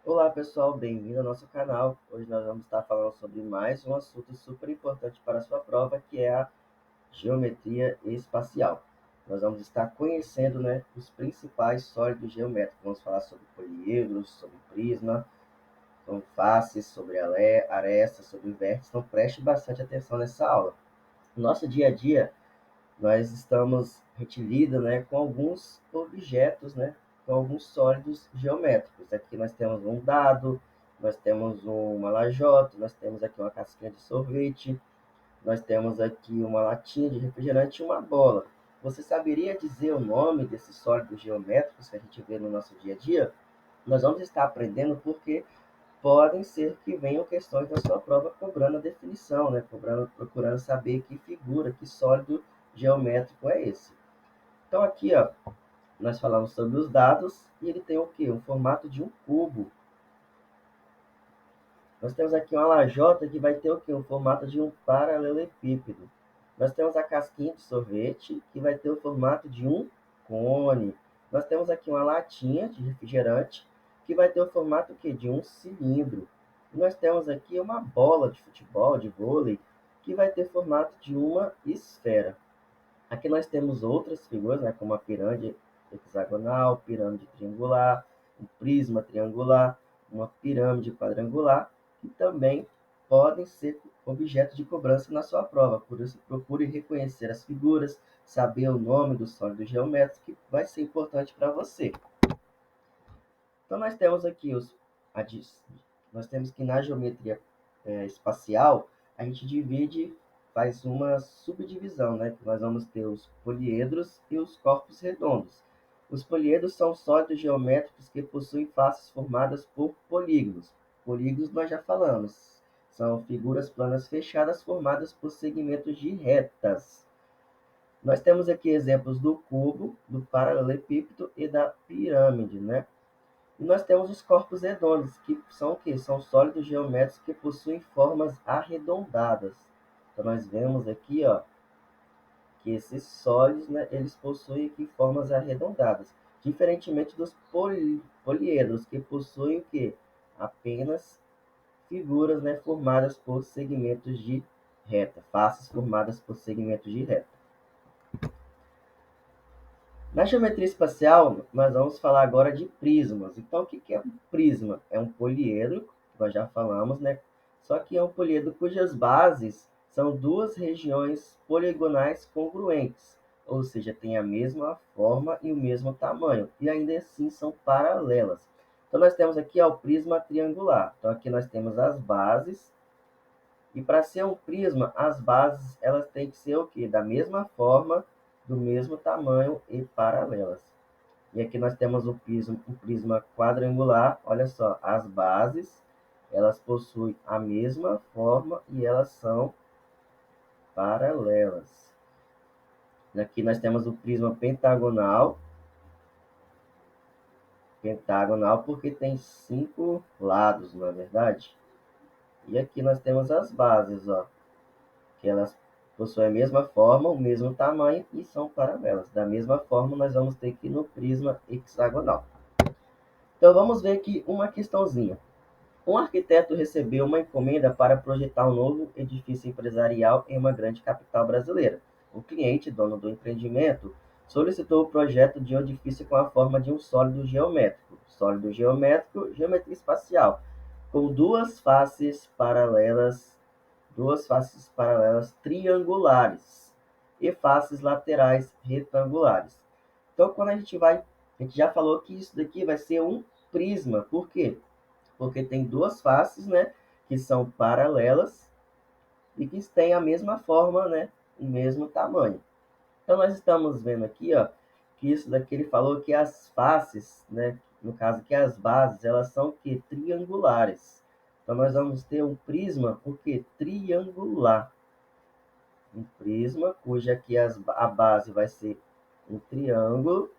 Olá pessoal, bem-vindo ao nosso canal. Hoje nós vamos estar falando sobre mais um assunto super importante para a sua prova, que é a geometria espacial. Nós vamos estar conhecendo, os principais sólidos geométricos. Vamos falar sobre poliedros, sobre prisma, sobre faces, sobre arestas, sobre vértices. Então preste bastante atenção nessa aula. No nosso dia a dia, nós estamos retilidos, com alguns objetos, com alguns sólidos geométricos. Aqui nós temos um dado, nós temos uma lajota, nós temos aqui uma casquinha de sorvete, nós temos aqui uma latinha de refrigerante e uma bola. Você saberia dizer o nome desses sólidos geométricos que a gente vê no nosso dia a dia? Nós vamos estar aprendendo porque podem ser que venham questões da sua prova cobrando a definição, procurando saber que figura, que sólido geométrico é esse. Então aqui, ó, nós falamos sobre os dados e ele tem o quê? O formato de um cubo. Nós temos aqui uma lajota que vai ter o quê? O formato de um paralelepípedo. Nós temos a casquinha de sorvete que vai ter o formato de um cone. Nós temos aqui uma latinha de refrigerante que vai ter o formato o quê? De um cilindro. E nós temos aqui uma bola de futebol, de vôlei, que vai ter formato de uma esfera. Aqui nós temos outras figuras, como a pirâmide hexagonal, pirâmide triangular, um prisma triangular, uma pirâmide quadrangular, que também podem ser objeto de cobrança na sua prova. Por isso, procure reconhecer as figuras, saber o nome do sólido geométrico, que vai ser importante para você. Então, nós temos aqui nós temos que na geometria espacial, a gente faz uma subdivisão, que nós vamos ter os poliedros e os corpos redondos. Os poliedros são sólidos geométricos que possuem faces formadas por polígonos. Polígonos nós já falamos, são figuras planas fechadas formadas por segmentos de retas. Nós temos aqui exemplos do cubo, do paralelepípedo e da pirâmide, E nós temos os corpos redondos, que são o quê? São sólidos geométricos que possuem formas arredondadas. Então, nós vemos aqui, ó, que esses sólidos, eles possuem aqui formas arredondadas, diferentemente dos poliedros, que possuem o quê? Apenas figuras, formadas por segmentos de reta, faces formadas por segmentos de reta. Na geometria espacial, nós vamos falar agora de prismas. Então, o que é um prisma? É um poliedro, nós já falamos, Só que é um poliedro cujas bases são duas regiões poligonais congruentes, ou seja, tem a mesma forma e o mesmo tamanho, e ainda assim são paralelas. Então, nós temos aqui o prisma triangular. Então, aqui nós temos as bases, e para ser um prisma, as bases elas têm que ser o quê? Da mesma forma, do mesmo tamanho e paralelas. E aqui nós temos um prisma quadrangular. Olha só, as bases elas possuem a mesma forma e elas são paralelas. Aqui nós temos o prisma pentagonal. Pentagonal porque tem 5 lados, não é verdade? E aqui nós temos as bases, ó, que elas possuem a mesma forma, o mesmo tamanho e são paralelas. Da mesma forma, nós vamos ter aqui no prisma hexagonal. Então, vamos ver aqui uma questãozinha. Um arquiteto recebeu uma encomenda para projetar um novo edifício empresarial em uma grande capital brasileira. O cliente, dono do empreendimento, solicitou o projeto de um edifício com a forma de um sólido geométrico, geometria espacial, com duas faces paralelas triangulares e faces laterais retangulares. Então, a gente já falou que isso daqui vai ser um prisma. Por quê? Porque tem duas faces, que são paralelas e que têm a mesma forma, o mesmo tamanho. Então, nós estamos vendo aqui, ó, que isso daqui ele falou que as faces, no caso que as bases, elas são que triangulares. Então, nós vamos ter um prisma, o que? Triangular. Um prisma, cuja aqui a base vai ser um triângulo.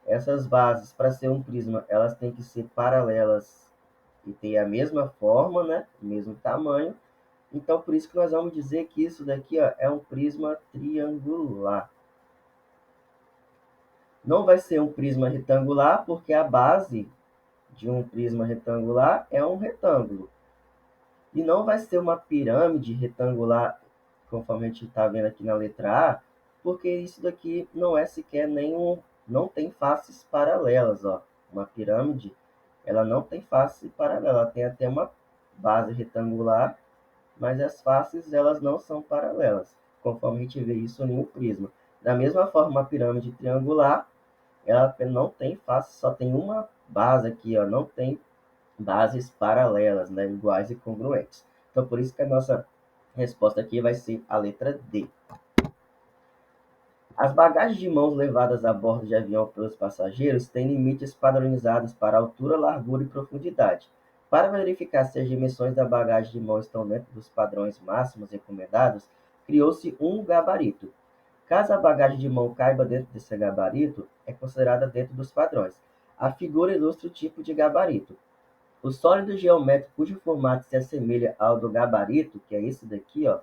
Essas bases, para ser um prisma, elas têm que ser paralelas e ter a mesma forma, o mesmo tamanho. Então, por isso que nós vamos dizer que isso daqui, ó, é um prisma triangular. Não vai ser um prisma retangular, porque a base de um prisma retangular é um retângulo. E não vai ser uma pirâmide retangular, conforme a gente está vendo aqui na letra A, porque isso daqui não é sequer nenhum, não tem faces paralelas, ó. Uma pirâmide, ela não tem face paralela, ela tem até uma base retangular, mas as faces elas não são paralelas, conforme a gente vê isso em um prisma. Da mesma forma, uma pirâmide triangular, ela não tem face, só tem uma base aqui, ó, não tem bases paralelas, né, iguais e congruentes. Então, por isso que a nossa resposta aqui vai ser a letra D. As bagagens de mãos levadas a bordo de avião pelos passageiros têm limites padronizados para altura, largura e profundidade. Para verificar se as dimensões da bagagem de mão estão dentro dos padrões máximos recomendados, criou-se um gabarito. Caso a bagagem de mão caiba dentro desse gabarito, é considerada dentro dos padrões. A figura ilustra o tipo de gabarito. O sólido geométrico cujo formato se assemelha ao do gabarito, que é esse daqui, ó,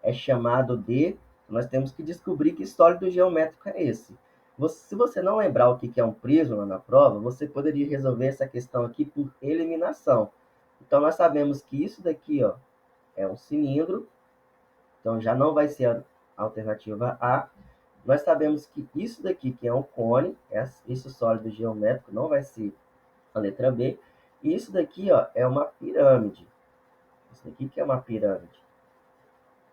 é chamado de... Nós temos que descobrir que sólido geométrico é esse. Se você não lembrar o que é um prisma na prova, você poderia resolver essa questão aqui por eliminação. Então, nós sabemos que isso daqui, ó, é um cilindro, então já não vai ser a alternativa A. Nós sabemos que isso daqui, que é um cone, esse sólido geométrico, não vai ser a letra B. E isso daqui, ó, é uma pirâmide. Isso daqui que é uma pirâmide.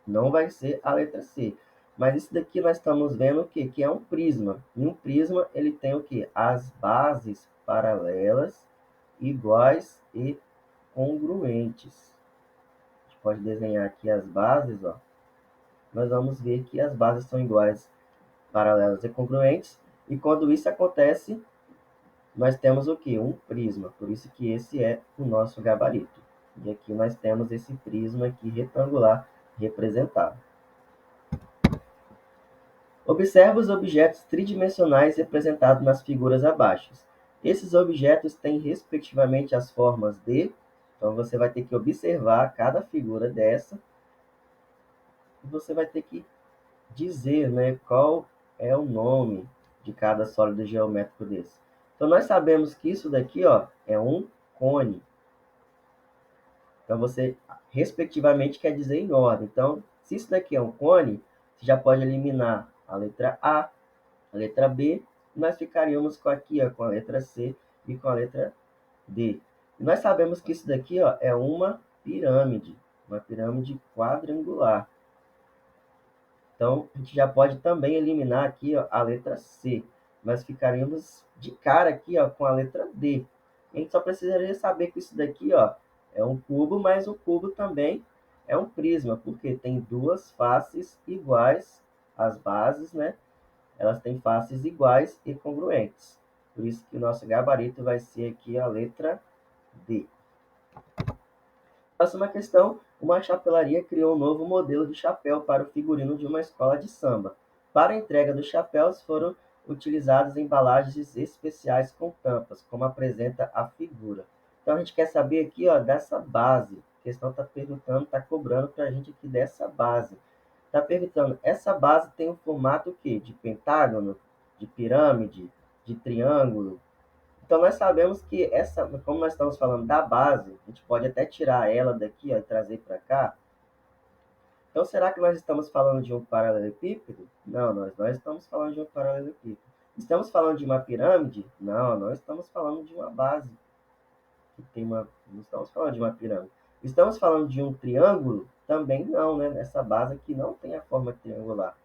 Não vai ser a letra C. Mas isso daqui nós estamos vendo o quê? Que é um prisma. E um prisma, ele tem o quê? As bases paralelas, iguais e congruentes. A gente pode desenhar aqui as bases, ó. Nós vamos ver que as bases são iguais, paralelas e congruentes. E quando isso acontece, nós temos o quê? Um prisma. Por isso que esse é o nosso gabarito. E aqui nós temos esse prisma aqui retangular representado. Observe os objetos tridimensionais representados nas figuras abaixo. Esses objetos têm respectivamente as formas de... Então você vai ter que observar cada figura dessa e você vai ter que dizer, né, qual é o nome de cada sólido geométrico desse. Então nós sabemos que isso daqui, ó, é um cone. Então você respectivamente quer dizer em ordem. Então, se isso daqui é um cone, você já pode eliminar a letra A, a letra B, e nós ficaríamos com aqui, ó, com a letra C e com a letra D. E nós sabemos que isso daqui, ó, é uma pirâmide quadrangular. Então, a gente já pode também eliminar aqui, ó, a letra C. Nós ficaríamos de cara aqui, ó, com a letra D. A gente só precisaria saber que isso daqui, ó, é um cubo, mas o cubo também é um prisma, porque tem duas faces iguais, as bases, né? Elas têm faces iguais e congruentes. Por isso que o nosso gabarito vai ser aqui a letra D. Próxima questão. Uma chapelaria criou um novo modelo de chapéu para o figurino de uma escola de samba. Para a entrega dos chapéus foram utilizadas embalagens especiais com tampas, como apresenta a figura. Então a gente quer saber aqui, ó, dessa base. A questão está perguntando, está cobrando para a gente aqui dessa base. Está perguntando, essa base tem um formato o quê? De pentágono, de pirâmide, de triângulo? Então, nós sabemos que essa, como nós estamos falando da base, a gente pode até tirar ela daqui, ó, e trazer para cá. Então, será que nós estamos falando de um paralelepípedo? Não, nós não estamos falando de um paralelepípedo. Estamos falando de uma pirâmide? Não, não estamos falando de uma base. Não estamos falando de uma pirâmide. Estamos falando de um triângulo? Também não, né? Essa base aqui não tem a forma triangular.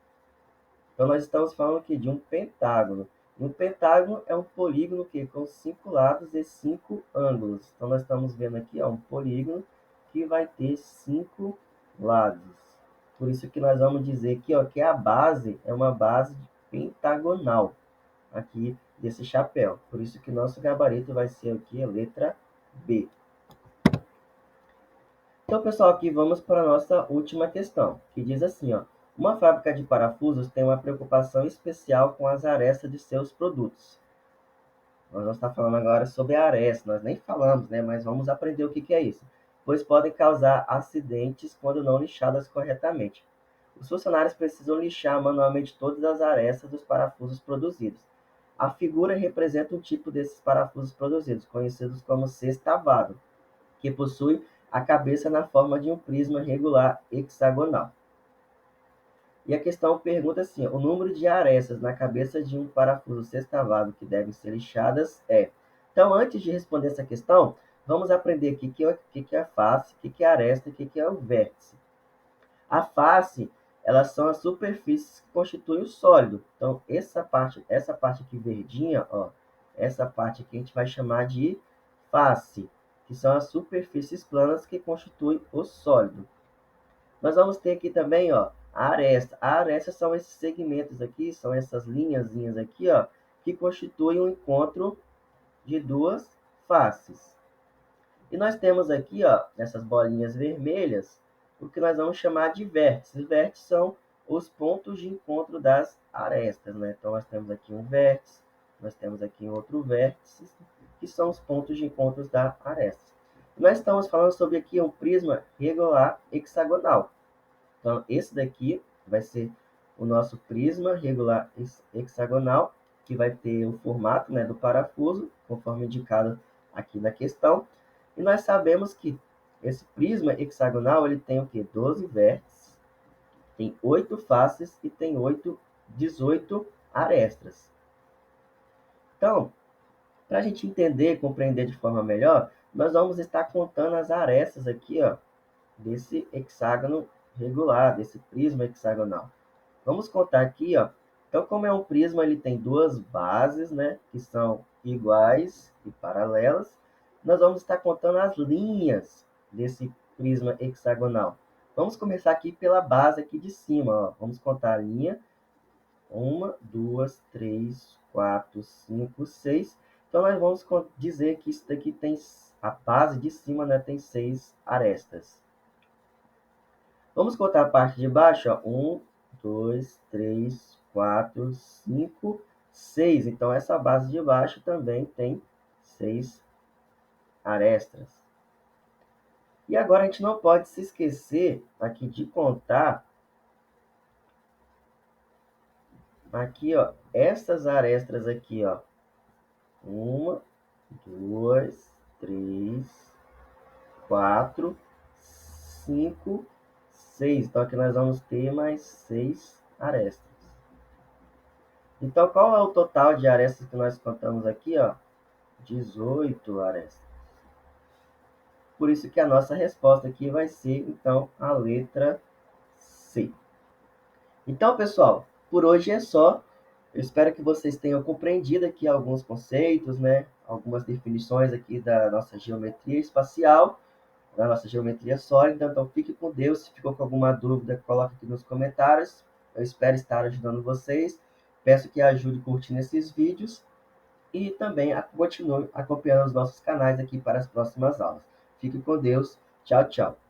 Então, nós estamos falando aqui de um pentágono. Um pentágono é um polígono que com 5 lados e 5 ângulos. Então, nós estamos vendo aqui, ó, um polígono que vai ter 5 lados. Por isso que nós vamos dizer aqui, ó, que a base é uma base pentagonal aqui desse chapéu. Por isso que nosso gabarito vai ser aqui a letra B. Então, pessoal, aqui vamos para a nossa última questão, que diz assim, ó: uma fábrica de parafusos tem uma preocupação especial com as arestas de seus produtos. Nós vamos estar falando agora sobre a aresta, nós nem falamos, né? Mas vamos aprender o que é isso. Pois podem causar acidentes quando não lixadas corretamente. Os funcionários precisam lixar manualmente todas as arestas dos parafusos produzidos. A figura representa um tipo desses parafusos produzidos, conhecidos como sextavado, que possui a cabeça na forma de um prisma regular hexagonal. E a questão pergunta assim: o número de arestas na cabeça de um parafuso sextavado que devem ser lixadas é. Então, antes de responder essa questão, vamos aprender aqui o que é a face, o que é a aresta e o que é o vértice. A face, elas são as superfícies que constituem o sólido. Então, essa parte aqui verdinha, ó, essa parte aqui a gente vai chamar de face, que são as superfícies planas que constituem o sólido. Nós vamos ter aqui também, ó, a aresta. A aresta são esses segmentos aqui, são essas linhazinhas aqui, ó, que constituem um encontro de duas faces. E nós temos aqui, ó, nessas bolinhas vermelhas, o que nós vamos chamar de vértices. Os vértices são os pontos de encontro das arestas, né? Então, nós temos aqui um vértice, nós temos aqui outro vértice, que são os pontos de encontro da aresta. Nós estamos falando sobre aqui um prisma regular hexagonal. Então, esse daqui vai ser o nosso prisma regular hexagonal, que vai ter o formato, né, do parafuso, conforme indicado aqui na questão. E nós sabemos que esse prisma hexagonal ele tem o quê? 12 vértices, tem 8 faces e tem 18 arestas. Então, para a gente entender e compreender de forma melhor, nós vamos estar contando as arestas aqui, ó, desse hexágono regular, desse prisma hexagonal. Vamos contar aqui, ó. Então, como é um prisma, ele tem duas bases, né, que são iguais e paralelas. Nós vamos estar contando as linhas desse prisma hexagonal. Vamos começar aqui pela base aqui de cima, ó. Vamos contar a linha. 1, 2, 3, 4, 5, 6. Então, nós vamos dizer que isso daqui tem, a base de cima, né, tem 6 arestas. Vamos contar a parte de baixo, ó. 1, 2, 3, 4, 5, 6. Então, essa base de baixo também tem 6 arestas. E agora a gente não pode se esquecer aqui de contar aqui, ó, essas arestas aqui, ó. 1, 2, 3, 4, 5, 6. Então, aqui nós vamos ter mais 6 arestas. Então, qual é o total de arestas que nós contamos aqui, ó? 18 arestas. Por isso que a nossa resposta aqui vai ser, então, a letra C. Então, pessoal, por hoje é só. Eu espero que vocês tenham compreendido aqui alguns conceitos, né? Algumas definições aqui da nossa geometria espacial, da nossa geometria sólida. Então, fique com Deus. Se ficou com alguma dúvida, coloque aqui nos comentários. Eu espero estar ajudando vocês. Peço que ajude curtindo esses vídeos e também continue acompanhando os nossos canais aqui para as próximas aulas. Fique com Deus. Tchau, tchau.